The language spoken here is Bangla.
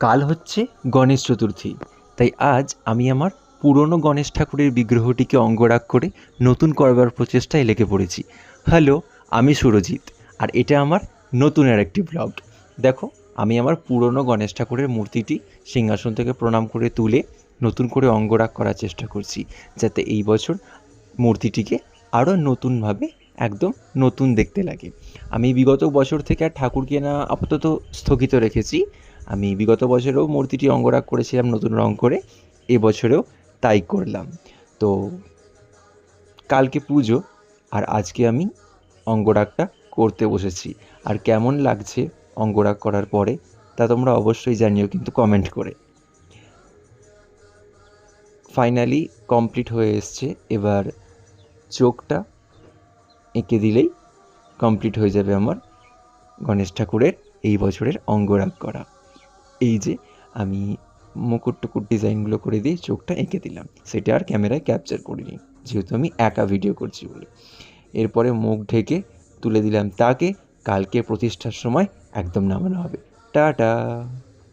কাল হচ্ছে গণেশ চতুর্থী, তাই আজ আমি আমার পুরনো গণেশ ঠাকুরের বিগ্রহটিকে অঙ্গরাগ করে নতুন করবার প্রচেষ্টায় লেগে পড়েছি। হ্যালো, আমি সুরজিৎ, আর এটা আমার নতুন আর একটি ব্লগ। দেখো, আমি আমার পুরনো গণেশ ঠাকুরের মূর্তিটি সিংহাসন থেকে প্রণাম করে তুলে নতুন করে অঙ্গরাগ করার চেষ্টা করছি, যাতে এই বছর মূর্তিটিকে আরও নতুনভাবে একদম নতুন দেখতে লাগে। আমি বিগত বছর থেকে আর ঠাকুর কেনা আপাতত স্থগিত রেখেছি। আমি বিগত বছরেও মূর্তিটি অঙ্গরাগ করেছিলাম নতুন রং করে, এবছরেও তাই করলাম। তো কালকে পুজো, আর আজকে আমি অঙ্গরাগটা করতে বসেছি। আর কেমন লাগছে অঙ্গরাগ করার পরে তা তোমরা অবশ্যই জানিও কিন্তু কমেন্ট করে। ফাইনালি কমপ্লিট হয়ে এসছে, এবার চোখটা এঁকে দিলেই কমপ্লিট হয়ে যাবে আমার গণেশ ঠাকুরের এই বছরের অঙ্গরাগ করা। এই যে আমি মুকুট টুকুট ডিজাইনগুলো করে দিয়ে চোখটা এঁকে দিলাম, সেটা আর ক্যামেরায় ক্যাপচার করিনি, যেহেতু আমি একা ভিডিও করছি বলে। এরপরে মুখ ঢেকে তুলে দিলাম তাকে, কালকে প্রতিষ্ঠার সময় একদম নামানো হবে। টাটা।